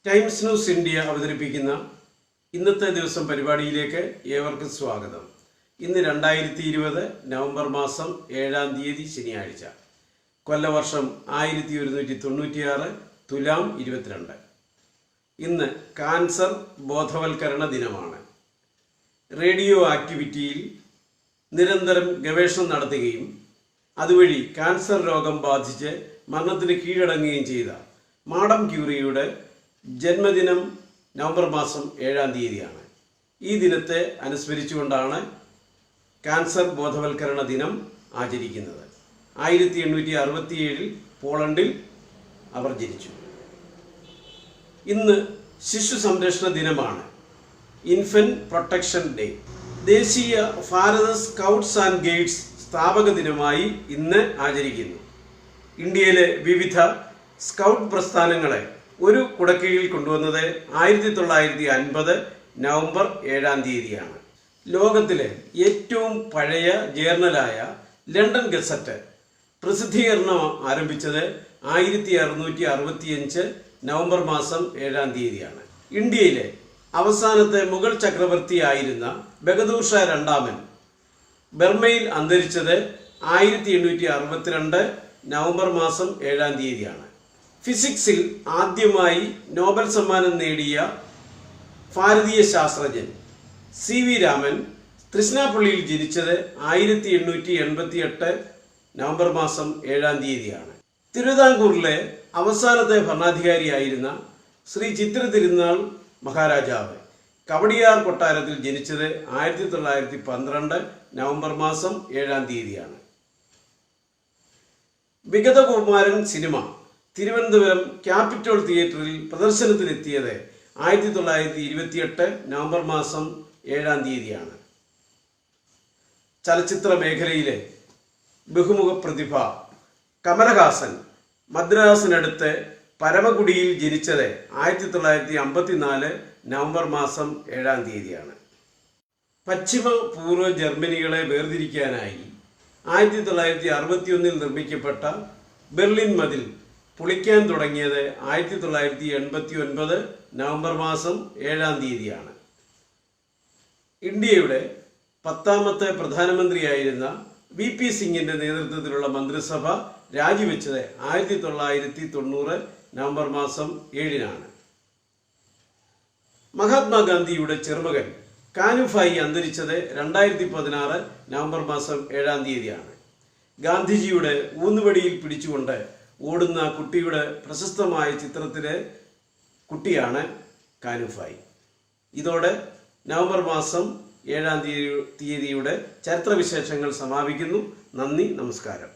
Times news India അവതരിപ്പിക്കുന്ന ഇന്നത്തെ ദിവസം പരിപാടിയിലേക്ക് ഏവർക്കും സ്വാഗതം. ഇന്ന് 2020 നവംബർ മാസം 7-ാം തീയതി ശനിയാഴ്ച. കൊല്ലവർഷം 1196, തുലാം 22. ഇന്ന് കാൻസർ ബോധവൽക്കരണ ദിനമാണ്. റേഡിയോ ആക്ടിവിറ്റിയിൽ നിരന്തരം ഗവേഷണം നടത്തുകയും അതുവഴി കാൻസർ രോഗം ബാധിച്ച് മരണത്തിന് കീഴടങ്ങുകയും ചെയ്ത മാഡം ക്യൂറിയുടെ ജന്മദിനം നവംബർ മാസം 7-ാം തീയതിയാണ്. ഈ ദിനത്തെ അനുസ്മരിച്ചുകൊണ്ടാണ് കാൻസർ ബോധവൽക്കരണ ദിനം ആചരിക്കുന്നത്. 1867 പോളണ്ടിൽ അവർ ജനിച്ചു. ഇന്ന് ശിശു സംരക്ഷണ ദിനമാണ്, ഇൻഫന്റ് പ്രൊട്ടക്ഷൻ ഡേ. ദേശീയ ഭാരത സ്കൗട്ട്സ് ആൻഡ് ഗൈഡ്സ് സ്ഥാപക ദിനമായി ഇന്ന് ആചരിക്കുന്നു. ഇന്ത്യയിലെ വിവിധ സ്കൗട്ട് പ്രസ്ഥാനങ്ങളെ ഒരു കുടക്കീഴിൽ കൊണ്ടുവന്നത് 1950 നവംബർ 7-ാം തീയതിയാണ്. ലോകത്തിലെ ഏറ്റവും പഴയ ജേർണലായ ലണ്ടൻ ഗസറ്റ് പ്രസിദ്ധീകരണം ആരംഭിച്ചത് 1665 നവംബർ മാസം 7-ാം തീയതിയാണ്. ഇന്ത്യയിലെ അവസാനത്തെ മുഗൾ ചക്രവർത്തിയായിരുന്ന ബഹദൂർ ഷാ രണ്ടാമൻ ബർമയിൽ അന്തരിച്ചത് 1862 നവംബർ മാസം 7-ാം തീയതിയാണ്. ഫിസിക്സിൽ ആദ്യമായി നോബൽ സമ്മാനം നേടിയ ഭാരതീയ ശാസ്ത്രജ്ഞൻ CV രാമൻ തൃശ്ശിനാപ്പള്ളിയിൽ ജനിച്ചത് 1888 നവംബർ മാസം 7-ാം തീയതിയാണ്. തിരുവിതാംകൂറിലെ അവസാനത്തെ ഭരണാധികാരിയായിരുന്ന ശ്രീ ചിത്ര തിരുനാൾ മഹാരാജാവ് കവടിയാർ കൊട്ടാരത്തിൽ ജനിച്ചത് 1912 നവംബർ മാസം 7-ാം തീയതിയാണ്. വിഗതകുമാരൻ സിനിമ തിരുവനന്തപുരം ക്യാപിറ്റോൾ തിയേറ്ററിൽ പ്രദർശനത്തിനെത്തിയത് 1928 നവംബർ മാസം 7-ാം തീയതിയാണ്. ചലച്ചിത്ര മേഖലയിലെ ബഹുമുഖ പ്രതിഭ കമലഹാസൻ മദ്രാസിനടുത്ത് പരമകുടിയിൽ ജനിച്ചത് 1954 നവംബർ മാസം 7-ാം തീയതിയാണ്. പശ്ചിമ പൂർവ്വ ജർമ്മനികളെ വേർതിരിക്കാനായി 1961 നിർമ്മിക്കപ്പെട്ട ബെർലിൻ മതിൽ പൊളിക്കാൻ തുടങ്ങിയത് 1989 നവംബർ മാസം 7-ാം തീയതിയാണ്. ഇന്ത്യയുടെ 10ാമത്തെ പ്രധാനമന്ത്രിയായിരുന്ന VP സിംഗിന്റെ നേതൃത്വത്തിലുള്ള മന്ത്രിസഭ രാജിവെച്ചത് 1990 നവംബർ മാസം 7-നാണ്. മഹാത്മാഗാന്ധിയുടെ ചെറുമകൻ കാനുഭായി അന്തരിച്ചത് 2016 നവംബർ മാസം 7-ാം തീയതിയാണ്. ഗാന്ധിജിയുടെ ഊന്നുവടിയിൽ പിടിച്ചുകൊണ്ട് ഓടുന്ന കുട്ടിയുടെ പ്രശസ്തമായ ചിത്രത്തിലെ കുട്ടിയാണ് കാനുഭായി. ഇതോടെ നവംബർ മാസം 7-ാം തീയതിയുടെ ചരിത്രവിശേഷങ്ങൾ സമാപിക്കുന്നു. നന്ദി, നമസ്കാരം.